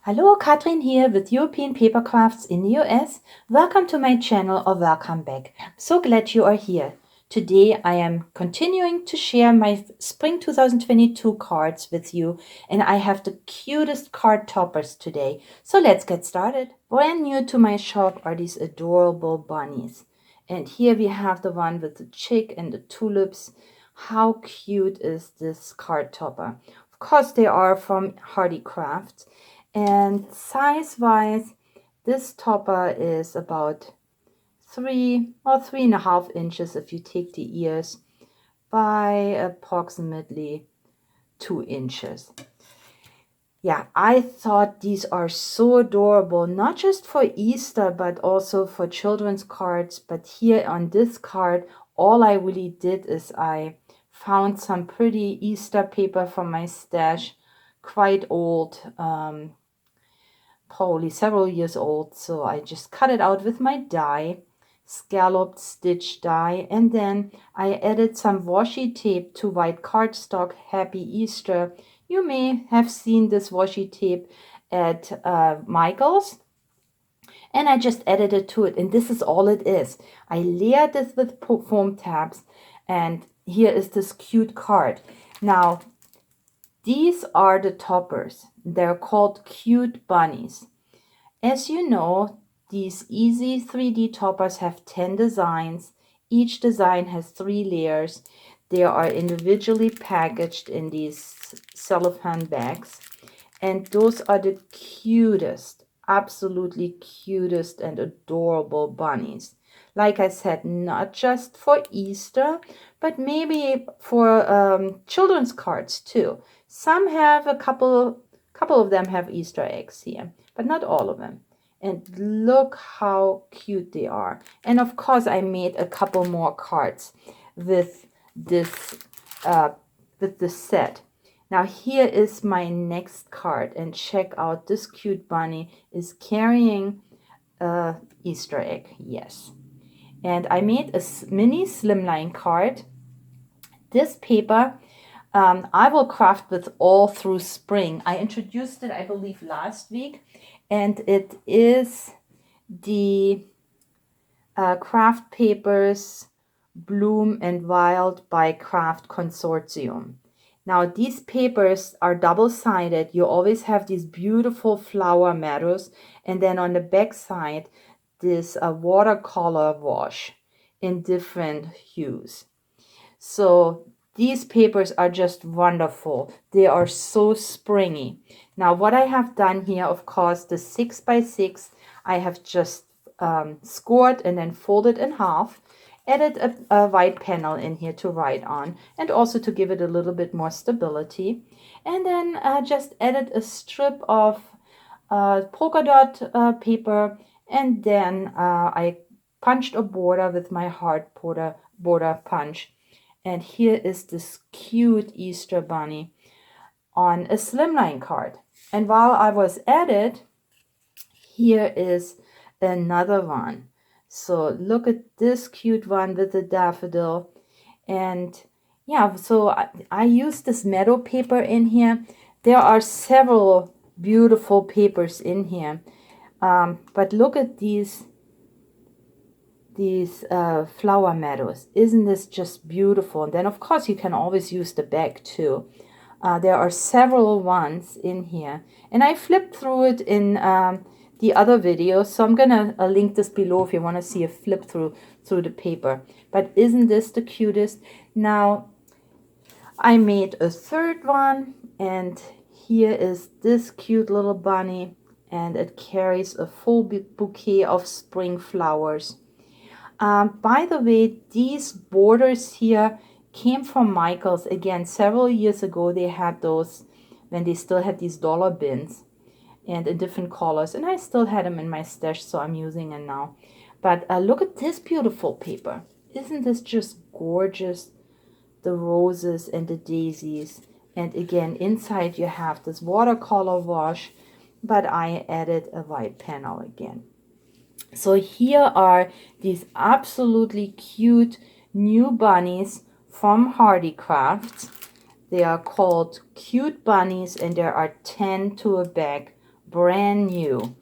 Hello, Katrin here with European Paper Crafts in the US. Welcome to my channel or welcome back. I'm so glad you are here. Today I am continuing to share my Spring 2022 cards with you, and I have the cutest card toppers today. So let's get started. Brand new to my shop are these adorable bunnies. And here we have the one with the chick and the tulips. How cute is this card topper? Of course they are from Hardy Crafts. And size-wise, this topper is about 3.5 inches if you take the ears, by approximately 2 inches. Yeah, I thought these are so adorable, not just for Easter, but also for children's cards. But here on this card, all I really did is I found some pretty Easter paper from my stash, quite old, probably several years old. So I just cut it out with my die, scalloped stitch die, and then I added some washi tape to white cardstock. Happy Easter. You may have seen this washi tape at Michael's, and I just added it to it, and this is all it is. I layered this with foam tabs, and here is this cute card. Now these are the toppers. They're called cute bunnies. As you know, these easy 3D toppers have 10 designs. Each design has 3 layers. They are individually packaged in these cellophane bags. And those are the cutest, absolutely cutest and adorable bunnies. Like I said, not just for Easter, but maybe for children's cards too. Some have a couple of them have Easter eggs here, but not all of them. And look how cute they are. And of course, I made a couple more cards with this set. Now here is my next card, and check out, this cute bunny is carrying a Easter egg. Yes. And I made a mini slimline card. This paper I will craft with all through spring. I introduced it, I believe, last week, and it is the Craft Papers Bloom and Wild by Craft Consortium. Now these papers are double-sided. You always have these beautiful flower meadows, and then on the back side this watercolor wash in different hues. So these papers are just wonderful. They are so springy. Now what I have done here, of course, the 6x6, I have just scored and then folded in half, added a white panel in here to write on, and also to give it a little bit more stability. And then just added a strip of polka dot paper, and then I punched a border with my hard border punch. And here is this cute Easter bunny on a slimline card. And while I was at it, here is another one. So look at this cute one with the daffodil. And yeah, so I used this meadow paper in here. There are several beautiful papers in here. But look at these flower meadows. Isn't this just beautiful? And then of course you can always use the bag too. There are several ones in here, and I flipped through it in the other video, so I'm gonna link this below if you want to see a flip through the paper. But isn't this the cutest? Now I made a third one, and here is this cute little bunny, and it carries a full bouquet of spring flowers. By the way, these borders here came from Michael's. Again, several years ago they had those when they still had these dollar bins and in different colors, and I still had them in my stash, so I'm using them now. But look at this beautiful paper. Isn't this just gorgeous? The roses and the daisies, and again inside you have this watercolor wash, but I added a white panel again. So here are these absolutely cute new bunnies from Hardy Crafts. They are called Cute Bunnies, and there are 10 to a bag brand new.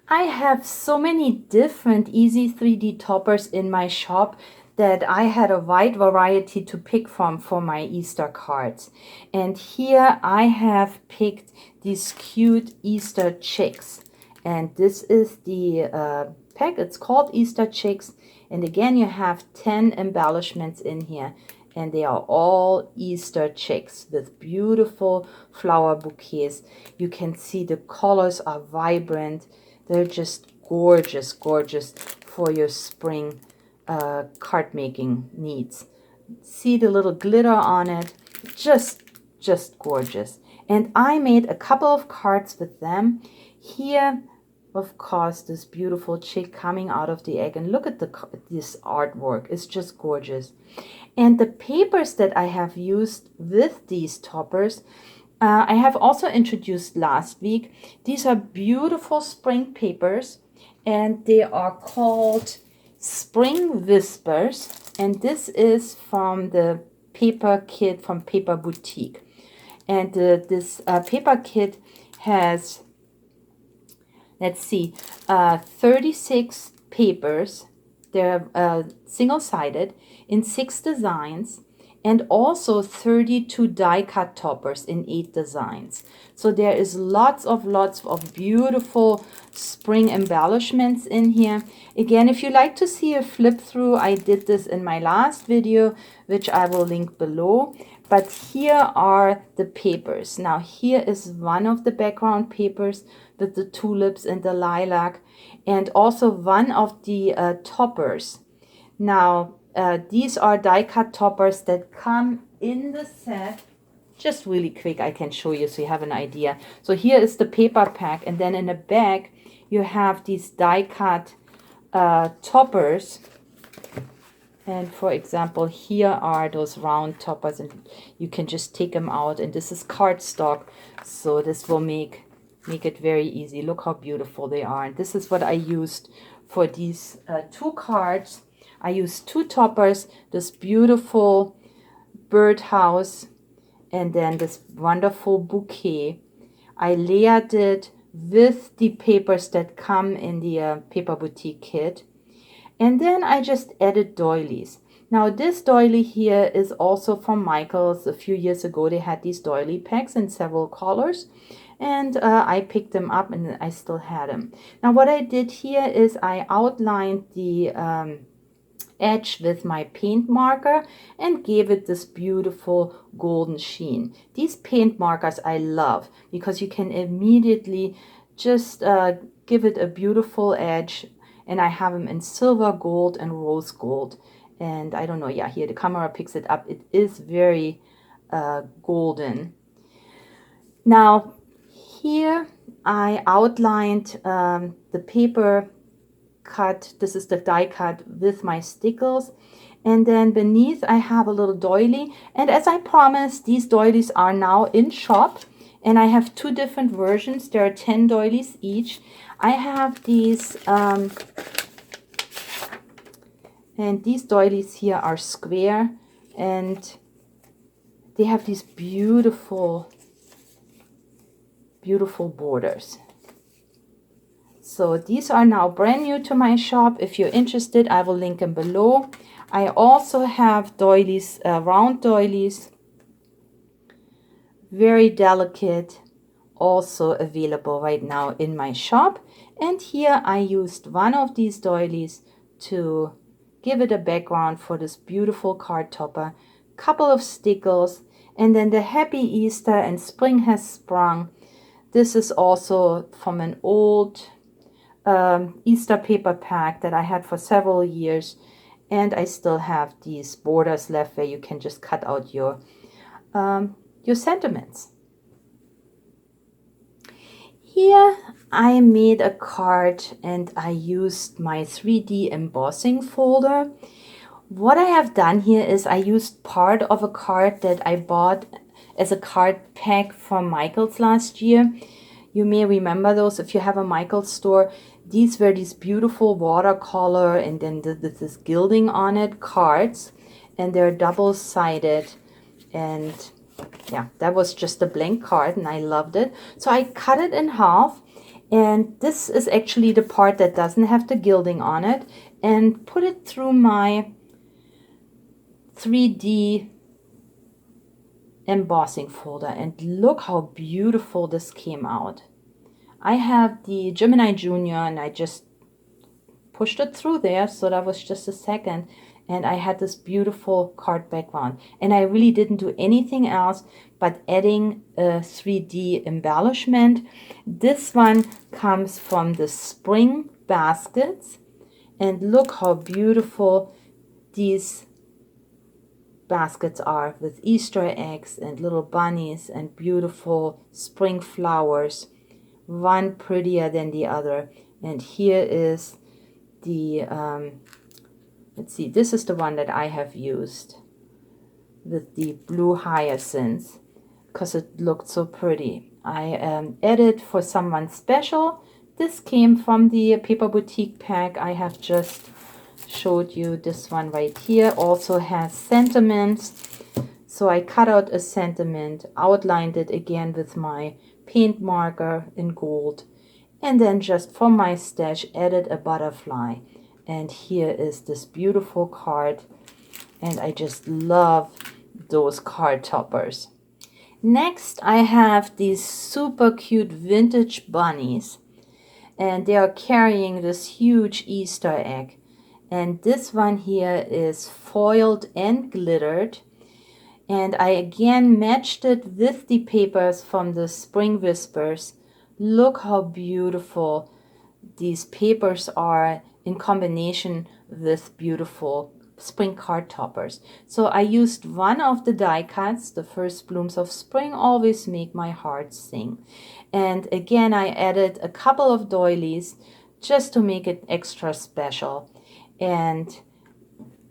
I have so many different easy 3D toppers in my shop that I had a wide variety to pick from for my Easter cards. And here I have picked these cute Easter chicks. And this is the pack. It's called Easter chicks. And again, you have 10 embellishments in here. And they are all Easter chicks with beautiful flower bouquets. You can see the colors are vibrant. They're just gorgeous, gorgeous for your spring card making needs. See the little glitter on it, just gorgeous. And I made a couple of cards with them. Here, of course, this beautiful chick coming out of the egg, and look at this artwork. It's just gorgeous. And the papers that I have used with these toppers, I have also introduced last week. These are beautiful spring papers, and they are called Spring Whispers, and this is from the paper kit from Paper Boutique. And this paper kit has, let's see, 36 papers. They're single-sided in 6 designs, and also 32 die-cut toppers in 8 designs. So there is lots of beautiful spring embellishments in here. Again, if you like to see a flip through, I did this in my last video, which I will link below. But here are the papers. Now here is one of the background papers with the tulips and the lilac, and also one of the toppers. Now these are die-cut toppers that come in the set. Just really quick, I can show you so you have an idea. So here is the paper pack, and then in the back you have these die-cut toppers. And for example, here are those round toppers, and you can just take them out. And this is cardstock, so this will make it very easy. Look how beautiful they are. And this is what I used for these 2 cards. I used 2 toppers, this beautiful birdhouse, and then this wonderful bouquet. I layered it with the papers that come in the Paper Boutique kit. And then I just added doilies. Now this doily here is also from Michaels. A few years ago they had these doily packs in several colors. And I picked them up and I still had them. Now what I did here is I outlined the edge with my paint marker and gave it this beautiful golden sheen. These paint markers I love because you can immediately just give it a beautiful edge, and I have them in silver, gold, and rose gold. And I don't know, yeah, here the camera picks it up. It is very golden. Now here I outlined the paper cut. This is the die cut with my stickles, and then beneath I have a little doily. And as I promised, these doilies are now in shop, and I have 2 different versions. There are 10 doilies each. I have these and these doilies here are square, and they have these beautiful borders. So these are now brand new to my shop. If you're interested, I will link them below. I also have doilies, round doilies, very delicate, also available right now in my shop. And here I used one of these doilies to give it a background for this beautiful card topper, couple of stickles, and then the Happy Easter and Spring Has Sprung. This is also from an old Easter paper pack that I had for several years, and I still have these borders left where you can just cut out your sentiments. Here I made a card and I used my 3D embossing folder. What I have done here is I used part of a card that I bought as a card pack from Michaels last year. You may remember those if you have a Michaels store. These were these beautiful watercolor and then this gilding on it cards, and they're double-sided, and yeah, that was just a blank card and I loved it. So I cut it in half, and this is actually the part that doesn't have the gilding on it, and put it through my 3D embossing folder, and look how beautiful this came out. I have the Gemini Junior and I just pushed it through there, so that was just a second, and I had this beautiful card background, and I really didn't do anything else but adding a 3D embellishment. This one comes from the spring baskets, and look how beautiful these baskets are, with Easter eggs and little bunnies and beautiful spring flowers, one prettier than the other. And here is the let's see, this is the one that I have used with the blue hyacinths because it looked so pretty. I added for someone special. This came from the Paper Boutique pack. I have just showed you this one right here. Also has sentiments. So I cut out a sentiment, outlined it again with my paint marker in gold, and then just from my stash added a butterfly. And here is this beautiful card, and I just love those card toppers. Next, I have these super cute vintage bunnies, and they are carrying this huge Easter egg. And this one here is foiled and glittered. And I again matched it with the papers from the Spring Whispers. Look how beautiful these papers are in combination with beautiful spring card toppers. So I used one of the die cuts. The first blooms of spring always make my heart sing. And again, I added a couple of doilies just to make it extra special. And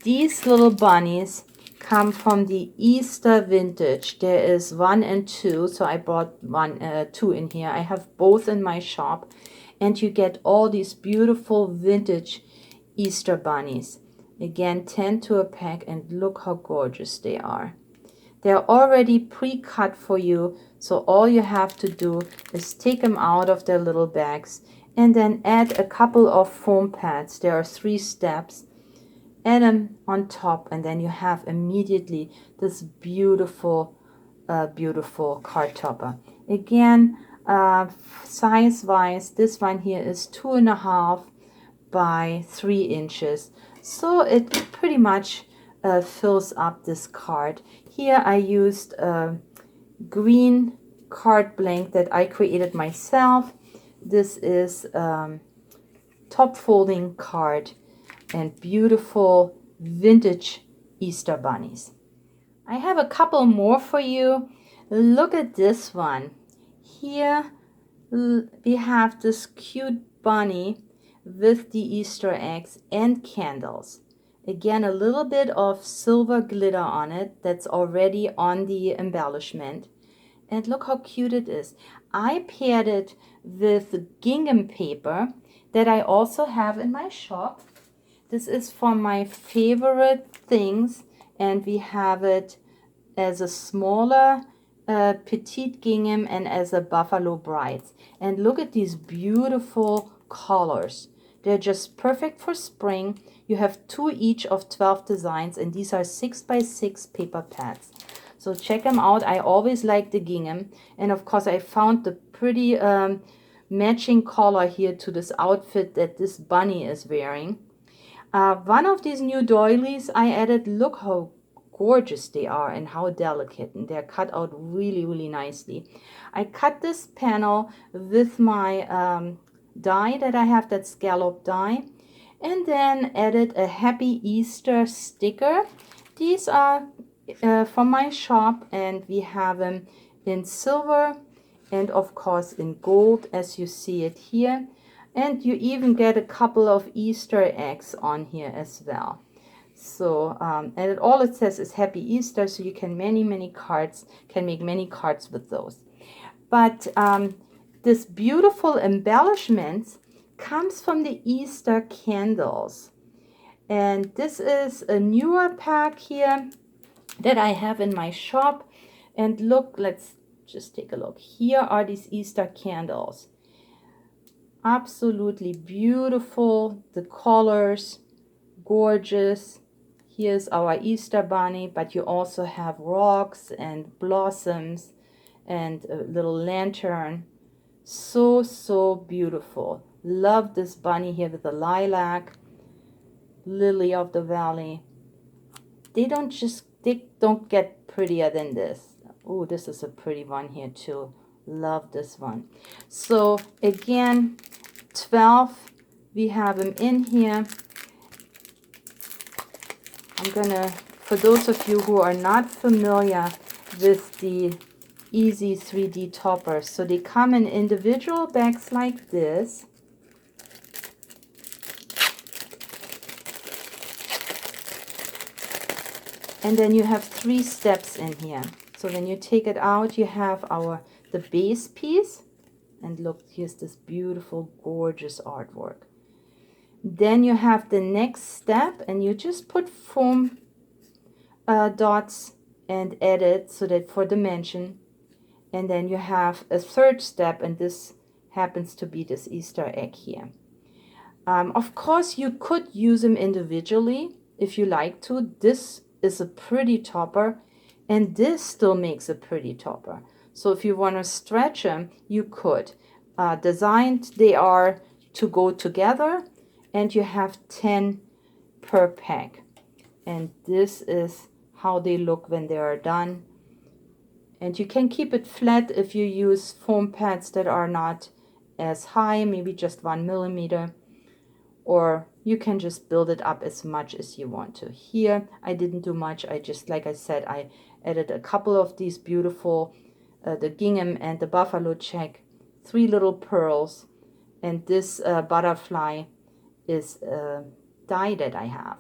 these little bunnies come from the Easter vintage. There is 1 and 2, so I brought 2 in here. I have both in my shop, and you get all these beautiful vintage Easter bunnies. Again, 10 to a pack, and look how gorgeous they are. They're already pre-cut for you, so all you have to do is take them out of their little bags and then add a couple of foam pads. There are 3 steps. Add them on top, and then you have immediately this beautiful, beautiful card topper. Again, size-wise, this one here is 2.5 by 3 inches. So it pretty much fills up this card. Here I used a green card blank that I created myself. This is top folding card and beautiful vintage Easter bunnies. I have a couple more for you. Look at this one. Here we have this cute bunny with the Easter eggs and candles. Again, a little bit of silver glitter on it that's already on the embellishment. And look how cute it is. I paired it with gingham paper that I also have in my shop. This is from my favorite things, and we have it as a smaller petite gingham and as a buffalo brides. And look at these beautiful colors. They're just perfect for spring. You have 2 each of 12 designs, and these are 6 by 6 paper pads. So check them out. I always like the gingham, and of course I found the pretty matching color here to this outfit that this bunny is wearing. One of these new doilies I added, look how gorgeous they are and how delicate, and they're cut out really, really nicely. I cut this panel with my die that I have, that scallop die, and then added a Happy Easter sticker. These are from my shop, and we have them in silver and of course in gold, as you see it here. And you even get a couple of Easter eggs on here as well. So, and all it says is Happy Easter, so you can make many cards with those. But this beautiful embellishment comes from the Easter candles. And this is a newer pack here that I have in my shop. And look, let's just take a look. Here are these Easter candles. Absolutely beautiful. The colors, gorgeous. Here's our Easter bunny, but you also have rocks and blossoms and a little lantern. So, so beautiful. Love this bunny here with the lilac, lily of the valley. They don't get prettier than this. Oh, this is a pretty one here too. Love this one. So again, 12, we have them in here. I'm gonna, for those of you who are not familiar with the Easy 3D toppers, so they come in individual bags like this. And then you have 3 steps in here. So when you take it out, you have the base piece. And look, here's this beautiful, gorgeous artwork. Then you have the next step, and you just put foam dots and edit so that for dimension. And then you have a third step, and this happens to be this Easter egg here. Of course, you could use them individually if you like to. This is a pretty topper, and this still makes a pretty topper. So if you want to stretch them, you could. Designed, they are to go together, and you have 10 per pack. And this is how they look when they are done. And you can keep it flat if you use foam pads that are not as high, maybe just 1 millimeter. Or you can just build it up as much as you want to. Here, I didn't do much. I just, like I said, I added a couple of these beautiful, the gingham and the buffalo check, 3 little pearls, and this butterfly is a die that I have.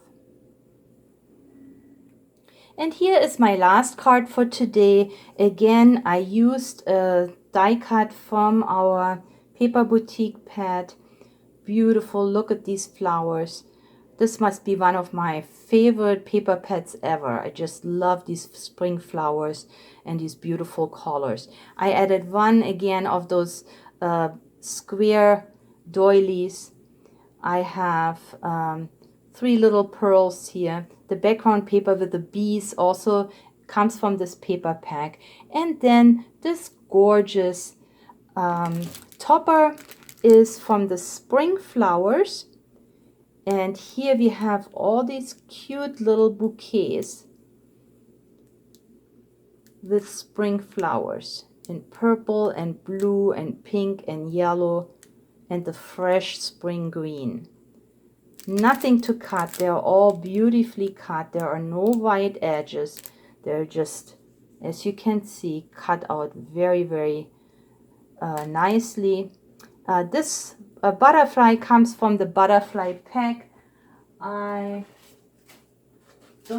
And here is my last card for today. Again, I used a die cut from our Paper Boutique pad. Beautiful, look at these flowers. This must be one of my favorite paper pads ever. I just love these spring flowers and these beautiful colors. I added one again of those square doilies. I have 3 little pearls here. The background paper with the bees also comes from this paper pack. And then this gorgeous topper is from the spring flowers. And here we have all these cute little bouquets with spring flowers in purple and blue and pink and yellow and the fresh spring green. Nothing to cut. They're all beautifully cut. There are no white edges. They're just, as you can see, cut out very, very nicely. This butterfly comes from the butterfly pack. Don't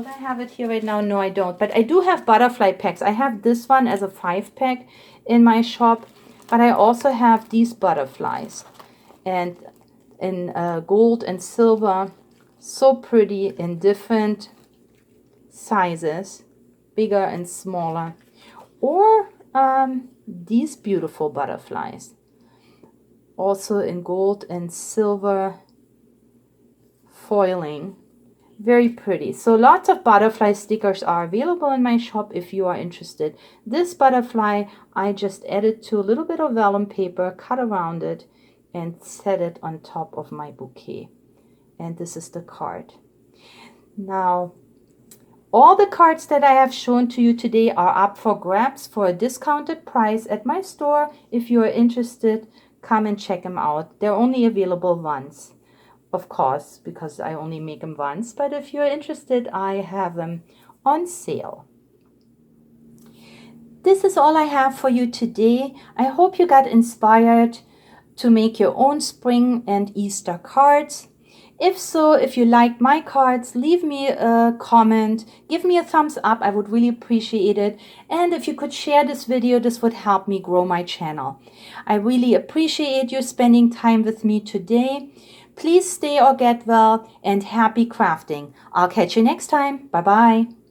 I have it here right now? No, I don't. But I do have butterfly packs. I have this one as a 5-pack in my shop. But I also have these butterflies. And in gold and silver. So pretty in different sizes. Bigger and smaller. Or these beautiful butterflies. Also in gold and silver foiling. Very pretty. So lots of butterfly stickers are available in my shop if you are interested. This butterfly I just added to a little bit of vellum paper, cut around it, and set it on top of my bouquet. And this is the card. Now, all the cards that I have shown to you today are up for grabs for a discounted price at my store. If you are interested, come and check them out. They're only available once, of course, because I only make them once. But if you're interested, I have them on sale. This is all I have for you today. I hope you got inspired to make your own spring and Easter cards. If so, if you like my cards, leave me a comment, give me a thumbs up, I would really appreciate it. And if you could share this video, this would help me grow my channel. I really appreciate you spending time with me today. Please stay or get well and happy crafting. I'll catch you next time. Bye-bye.